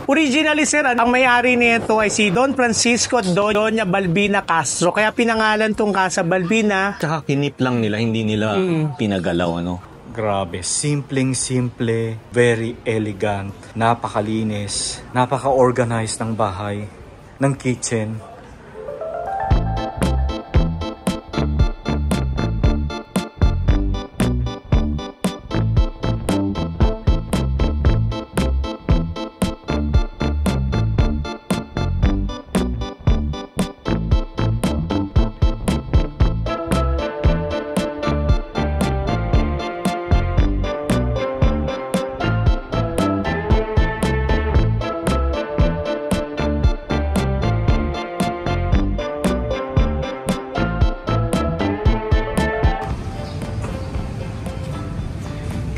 Originally, sir, ang may-ari nito ay si Don Francisco at Doña Balbina Castro. Kaya pinangalan tong Casa Balbina. Tsaka kinip lang nila, hindi nila pinagalaw, ano? Grabe, simpleng-simple, very elegant, napakalinis, napaka-organized ng bahay, ng kitchen.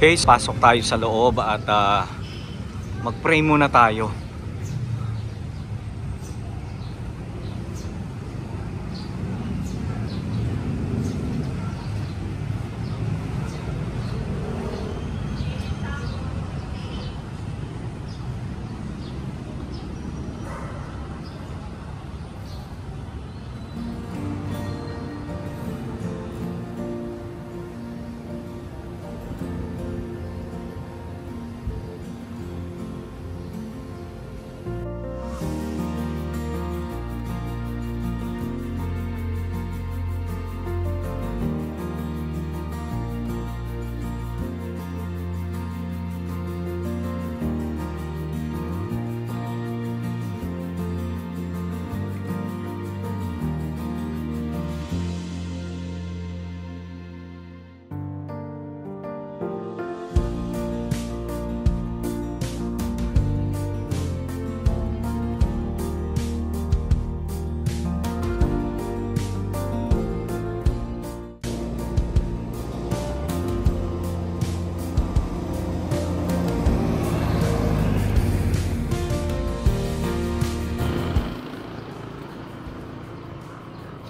Okay, pasok tayo sa loob at mag-pray muna tayo.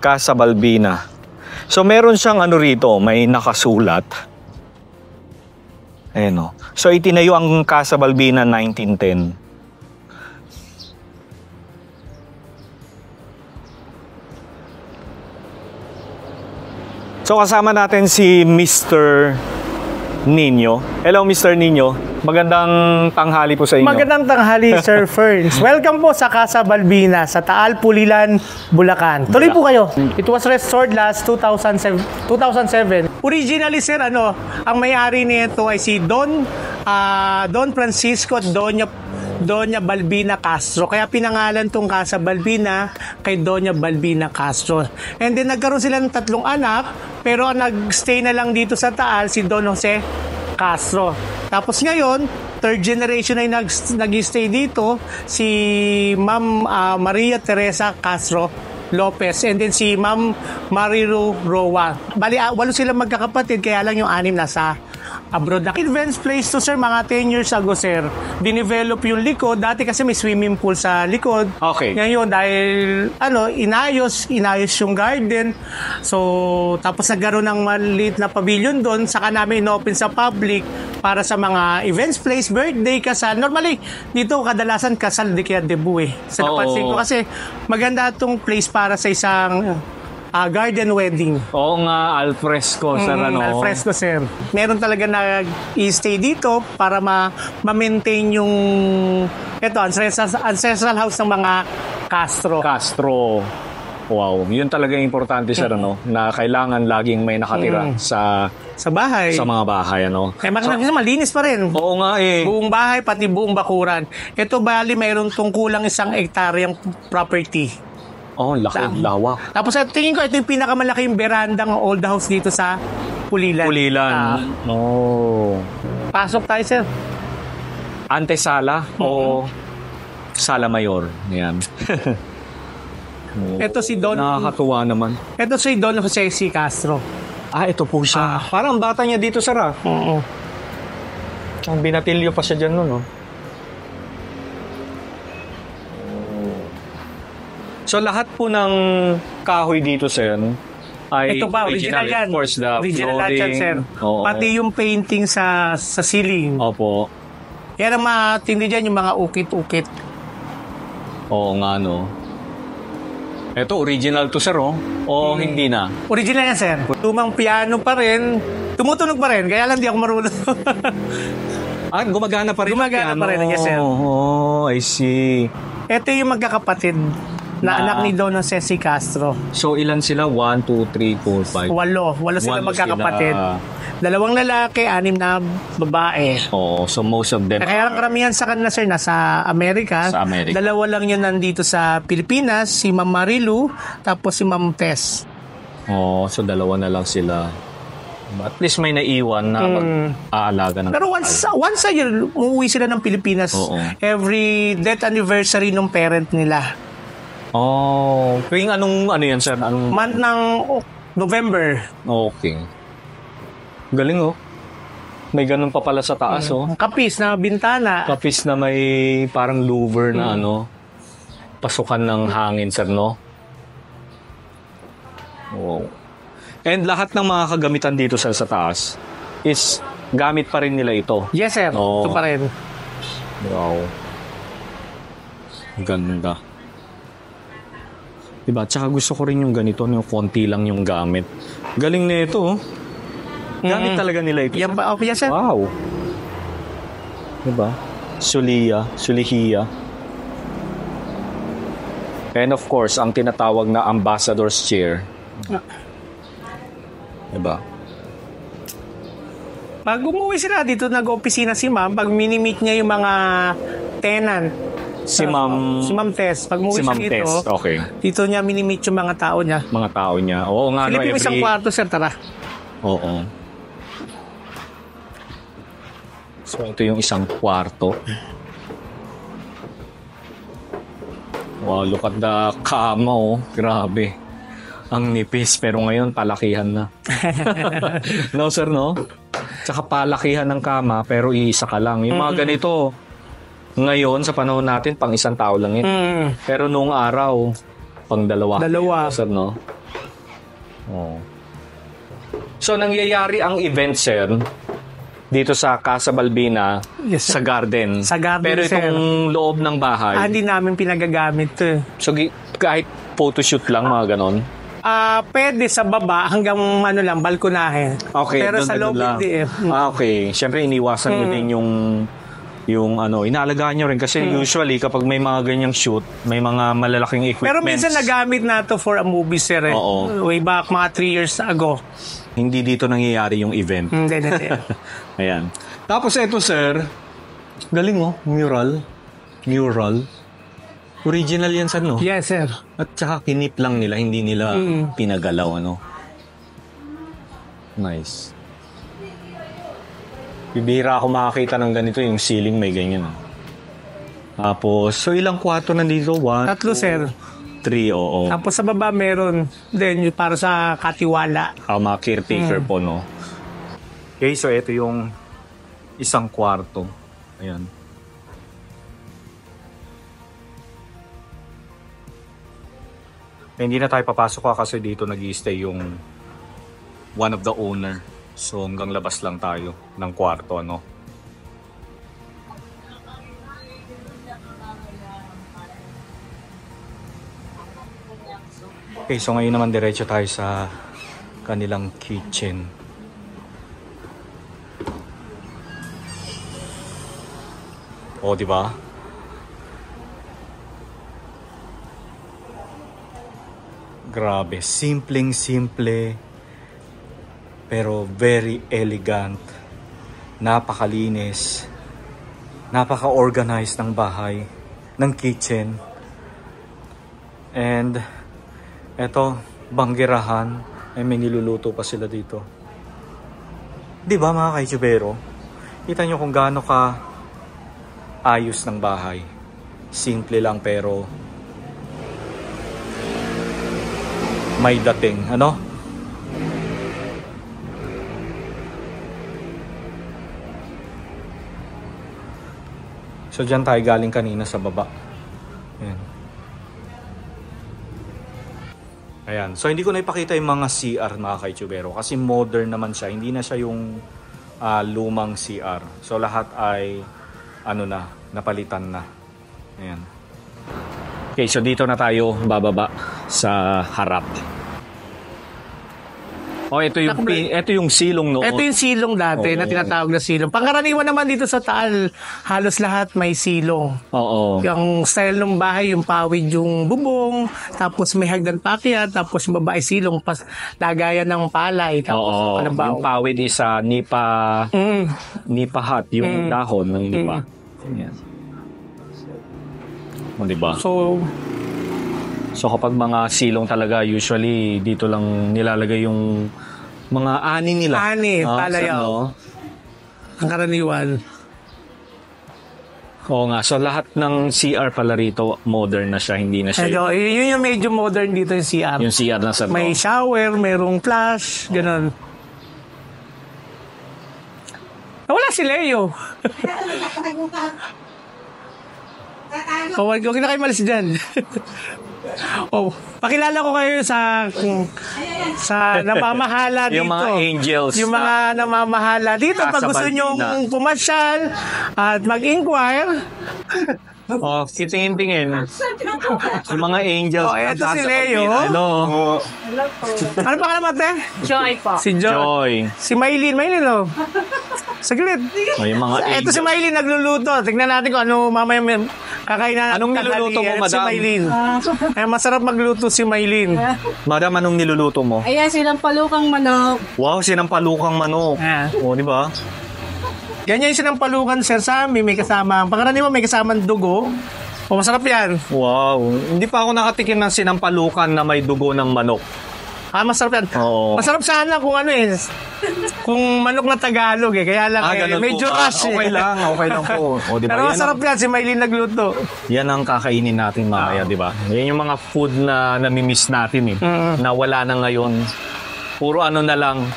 Casa Balbina. So meron siyang ano rito, may nakasulat. Ayan o. So itinayo ang Casa Balbina 1910. So kasama natin si Mr. Nino. Hello Mr. Nino. Magandang tanghali po sa inyo. Magandang tanghali, Sir Ferns. Welcome po sa Casa Balbina sa Taal, Pulilan, Bulacan. Tuloy po kayo. It was restored last 2007. Originally, sir, ang may-ari nito ay si Don Francisco at Doña Balbina Castro. Kaya pinangalan tong Casa Balbina kay Doña Balbina Castro. And then nagkaroon sila ng 3 anak, pero ang nagstay na lang dito sa Taal si Don Jose Castro. Tapos ngayon, 3rd generation ay nag-stay dito si Ma'am Maria Teresa Castro Lopez and then si Ma'am Marilu Roa. Bali, 8 sila magkakapatid, kaya lang yung 6 nasa abroad. Advanced place to, sir, mga 10 years ago, sir. Dinevelop yung likod. Dati kasi may swimming pool sa likod. Okay. Ngayon, dahil, inayos yung garden. So, tapos nagkaroon ng maliit na pavilion doon. Saka namin in-open sa public para sa mga events place, birthday, kasal. Normally, dito kadalasan kasal, di kaya debut eh. Sa napansin ko kasi maganda itong place para sa isang garden wedding. Oo nga, alfresco, sir. Alfresco, sir. Meron talaga nag-i-stay dito para ma-maintain yung ancestral house ng mga Castro. Wow, yun talaga yung importante, sir, na kailangan laging may nakatira sa bahay. Sa mga bahay, Kaya malinis pa rin. Oo nga eh. Buong bahay, pati buong bakuran. Ito, bali, mayroon tungkulang 1 hektaryang property. Oh, laki, lawak. Tapos tingin ko ito yung pinakamalaking beranda ng old house dito sa Pulilan. Pasok tayo, sir. Antesala o Sala Mayor. Yan. Ito si Don. Nakakatuwa naman. Ito si Don Jose C. Castro. Ito po siya. Parang bata niya dito, sir. Oo. Ang binatilyo pa siya dyan, So lahat po ng kahoy dito, sir, ay ito pa, original yan. Of course, the original flooring. Sir. Pati yung painting sa ceiling. Opo. Yan ang matindi dyan, yung mga ukit-ukit. Oo nga, no. Ito, original to, sir, oh. O hindi na? Original yan, sir. Lumang piano pa rin. Tumutunog pa rin, kaya lang di ako marunong. Gumagana pa rin. Gumagana pa rin, yes, sir. Oh, I see. Ito yung magkakapatid na anak ni Don Ceci Castro. So, ilan sila? 1, 2, 3, 4, 5. Walo sila magkakapatid. 2 lalaki, 6 na babae. Oh, so most of them Kaya karamihan sa kanila, sir, nasa Amerika. Sa Amerika. 2 lang yun nandito sa Pilipinas, si Ma'am Marilu, tapos si Ma'am Tess. Oh, so 2 na lang sila. At least may naiwan na mag-aalaga ng Pero once a year, umuwi sila ng Pilipinas. Oo. Every death anniversary ng parent nila. Oh, kaya ano yan, sir? Anong Month ng November. Okay. Galing, oh. May ganun pa pala sa taas, oh. Kapis na bintana. Kapis na may parang louver na pasukan ng hangin, sir, no? Wow. And lahat ng mga kagamitan dito, sir, sa taas is gamit pa rin nila ito. Yes, sir. Oo. Ito pa rin. Wow. Ganda. Diba? Tsaka gusto ko rin yung ganito, yung konti lang yung gamit. Galing na ito, oh. Gamit talaga nila ito. Yan ba? Yes, sir. Wow. Diba? Sulihiya. And of course, ang tinatawag na ambassador's chair. Diba? Pag umuwi sila dito, nag-opisina si ma'am, pag mini-meet niya yung mga tenant. Si Ma'am Tess. Pag umuwi si Ma'am siya dito, Tess, okay. dito niya mini-meet yung mga tao niya. Mga tao niya. Oo nga, Silipin mo isang kwarto, sir, tara. Oo. So, ito yung isang kwarto. Wow, look at the kama, oh. Grabe. Ang nipis, pero ngayon, palakihan na. No, sir, no? Tsaka palakihan ng kama, pero iisa ka lang. Yung mga ganito, ngayon, sa panahon natin, pang isang tao lang yun. Pero noong araw, pang dalawa. Sir, no? Oh. So, nangyayari ang event, sir, dito sa Casa Balbina, Yes, sa sir. garden. Sa garden, pero sir. itong loob ng bahay, Hindi namin pinagagamit to. so kahit photoshoot lang, mga ganon. Pwede sa baba hanggang lang, balkonahe. Okay, Pero doon sa na loob doon lang. hindi eh. Okay. Siyempre, iniwasan nyo din yung inaalagaan nyo rin. Kasi usually, kapag may mga ganyang shoot, may mga malalaking equipments. Pero minsan nagamit na to for a movie, sir. Eh. Oo. Way back, mga 3 years ago. Hindi dito nangyayari yung event. Hindi. Ayan. Tapos ito, sir, galing, oh. Mural. Original yan, sir, no? Yes, sir. At saka kinip lang nila, hindi nila pinagalaw, ano? Nice. Bibihira ako makakita ng ganito, yung ceiling may ganyan. Tapos, so ilang kwarto nandito? 1, 3, sir. 3, oo. Tapos sa baba meron din yung para sa katiwala. Mga caretaker po, no? Okay, so ito yung isang kwarto. Ayan. Hindi na tayo papasok kasi dito nag-i-stay yung one of the owner. So hanggang labas lang tayo ng kwarto, ano. Okay, so ngayon naman diretso tayo sa kanilang kitchen. O, di ba? Grabe, simpleng-simple pero very elegant. Napakalinis. Napaka-organized ng bahay, ng kitchen. And eto, banggirahan, ay may niluluto pa sila dito. 'Di ba, mga kaitsubero? Kita nyo kung gaano ka ayos ng bahay. Simple lang pero may dating, ano? So dyan tayo galing kanina sa baba. Ayan. Ayan. So hindi ko na ipakita yung mga CR, mga kaitsubero, kasi modern naman siya. Hindi na siya yung lumang CR. So lahat ay napalitan na. Ayan. Okay, so dito na tayo bababa sa harap. Oh, ito yung silong noon. Ito yung silong dati na tinatawag na silong. Pangkaraniwan naman dito sa Taal, halos lahat may silong. Oo. Yung style ng bahay, yung pawid yung bubong, tapos may hagdan paakyat, tapos yung babae silong, lagayan ng palay, tapos Oo. Yung pawid is nipa hut, yung dahon ng nipa. Yan. O, diba? So kapag mga silong talaga, usually dito lang nilalagay yung mga ani nila. Ani, palayaw. Ang karaniwan. Oo nga, so lahat ng CR pala rito, modern na siya, hindi na siya. Yun yung medyo modern dito yung CR. Yung CR na sa May shower, merong flash, ganun. Wala si Leo. Okay na kayo malis dyan. Pakilala ko kayo sa namamahala dito. Yung mga angels. Yung mga namamahala dito. Pag gusto nyo pumasyal at mag-inquire. Tingin. Yung mga angels. Ito si Leo. Hello. Ano pa ka naman, te? Joy po. Si Joy. Si Maylin, oh. Saglit. Yung mga Ito si Maylin nagluluto. Tignan natin kung ano mamaya kakain na. Anong niluluto mo, madam? Si Maylin. Masarap magluto si Maylin. Madam, anong niluluto mo? Ayan, sinampalukang manok. Wow, sinampalukang manok. O, di ba? Ganyan yung sinampalukan, sir, sa amin. May kasama. Pangkaraniwan may kasamang dugo. Masarap yan. Wow. Hindi pa ako nakatikim ng sinampalukan na may dugo ng manok. Masarap yan. Oo. Masarap sana kung kung manok na Tagalog Kaya lang medyo rush Okay lang po. O, diba? Pero masarap yan, si Maylin nagluto. Yan ang kakainin natin mamaya, di ba? Yan yung mga food na namimiss natin na wala na ngayon. Puro ano na lang,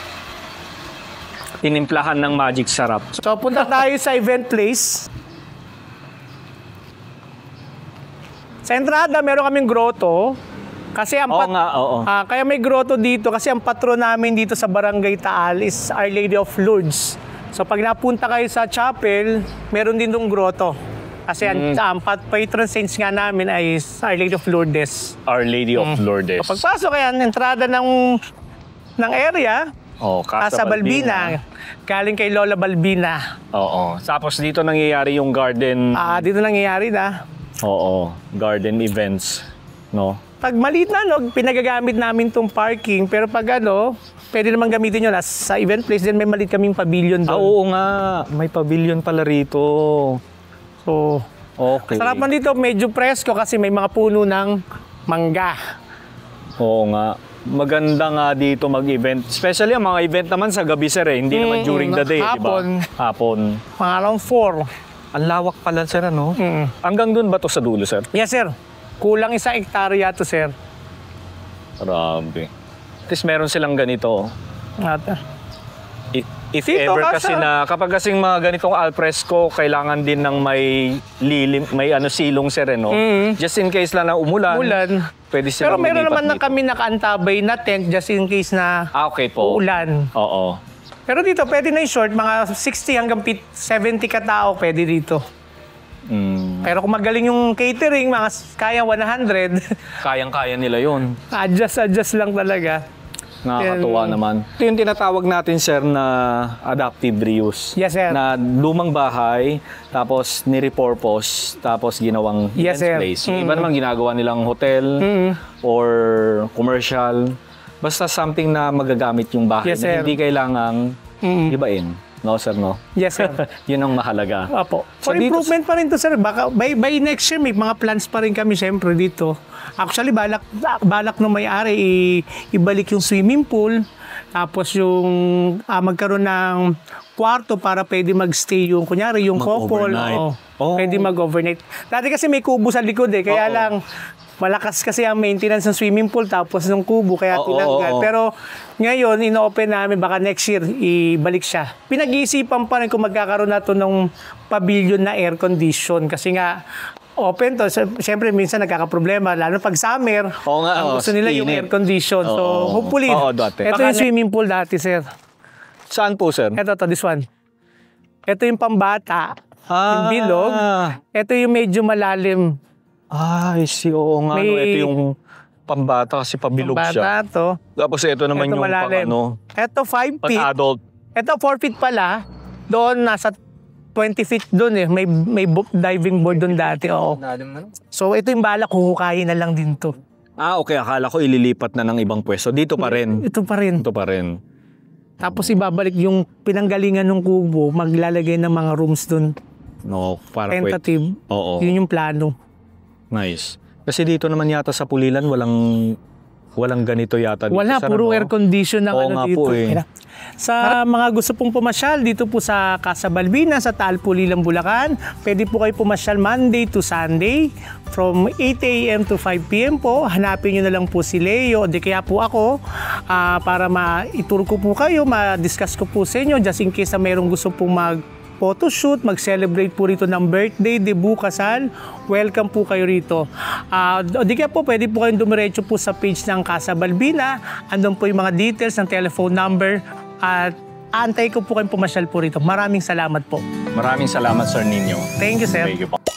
tinimplahan ng magic sarap. So, punta tayo sa event place. Sa entrada, meron kaming grotto. Kasi ang kaya may grotto dito kasi ang patron namin dito sa Barangay Taal is Our Lady of Lourdes. So pag napunta kayo sa chapel, meron din dong grotto. Kasi ang patron saints nga namin ay Our Lady of Lourdes. Our Lady of Lourdes. Kapag pasok yan, entrada ng area, Casa Balbina. Galing kay Lola Balbina. Oo. Tapos dito nangyayari yung garden. Dito nangyayari na. Oo. Garden events. No? Pag maliit na, pinagagamit namin tong parking. Pero pag pwede naman gamitin nyo. Sa event place din may maliit kaming pavilion doon. Oo nga. May pavilion pala rito. So, okay. Sarapan dito, medyo presko kasi may mga puno ng mangga. Oo nga. Maganda nga dito mag-event. Especially ang mga event naman sa gabi, sir. Hindi naman during the day, di ba? Hapon. Mga around 4. Ang lawak pala, sir, ano? Hanggang dun ba to sa dulo, sir? Yes, sir. Kulang 1 hektarya to, sir. Grabe. At least meron silang ganito. If Dito, ever kasi kapag kasing mga ganitong alfresco, kailangan din ng may lilim, may silong, sir, no? Just in case lang na umulan. Pwede silang pero meron naman na dito. kami nakaantabay na tent just in case na okay po. uulan. Oo. Pero dito, pwede na yung short. Mga 60 hanggang 70 katao pwede dito. Pero kung magaling yung catering, mga kaya 100. Kayang-kaya nila yun. Adjust lang talaga. Nakakatuwa naman. Ito yung tinatawag natin, sir, na adaptive reuse. Yes, sir. Na lumang bahay, tapos nirepurpose, tapos ginawang yes, event place. Yung iba naman ginagawa nilang hotel or commercial. Basta something na magagamit yung bahay. Yes, na sir. hindi kailangang ibain. No, sir, no? Yes, sir. Yun ang mahalaga. Apo. So, For improvement pa rin to, sir. Baka by next year, may mga plans pa rin kami siyempre dito. Actually, balak ng may-ari ibalik yung swimming pool. Tapos yung magkaroon ng kwarto para pwede magstay yung, kunyari, yung couple. Pwede mag-overnight. Dati kasi may kubo sa likod kaya lang malakas kasi ang maintenance ng swimming pool tapos ng kubo kaya tinanggal. Pero ngayon, ino-open namin baka next year ibalik siya. Pinag-iisipan pa rin kung magkakaroon na to ng pavilion na air condition kasi nga open to. Siyempre, minsan nagkakaproblema, lalo pag summer. Ang gusto nila yung air condition. So, hopefully, ito yung swimming pool dati, sir. Saan po, sir? Ito, this one. Ito yung pambata, yung bilog. Ito yung medyo malalim. Ay, oo nga. May- No, ito yung pambata kasi pabilog siya. Bata to. Tapos ito naman Ito yung malalim. Ito 5 feet. pang-adult. Ito 4 feet pala. Doon nasa 20 feet doon eh. May diving board doon dati. Oo. So ito yung balak, huhukayin na lang din to. Ah, okay. Akala ko ililipat na ng ibang pwesto. Dito pa rin. Ito pa rin. Ito pa rin. Tapos ibabalik yung pinanggalingan ng kubo, maglalagay ng mga rooms doon. No, para pwede. Tentative. Oo. Yun yung plano. Nice. Kasi dito naman yata sa Pulilan, walang ganito yata dito. Wala, Sana, puro no? air condition ng Oo ano nga dito. po eh. Sa mga gusto pong pumasyal dito po sa Casa Balbina, sa Taal Pulilan, Bulacan, pwede po kayo pumasyal Monday to Sunday from 8 a.m. to 5 p.m. po. Hanapin nyo na lang po si Leo, di kaya po ako, para ma-tour ko po kayo, ma-discuss ko po sa inyo, just in case na mayroong gusto pong photoshoot, mag-celebrate po rito ng birthday, debut, kasal, welcome po kayo rito. Di kaya po, pwede po kayong dumiretso po sa page ng Casa Balbina. Andun po yung mga details ng telephone number at antay ko po kayong pumasyal po rito. Maraming salamat po. Maraming salamat, Sir Nino. Thank you, sir. Thank you po.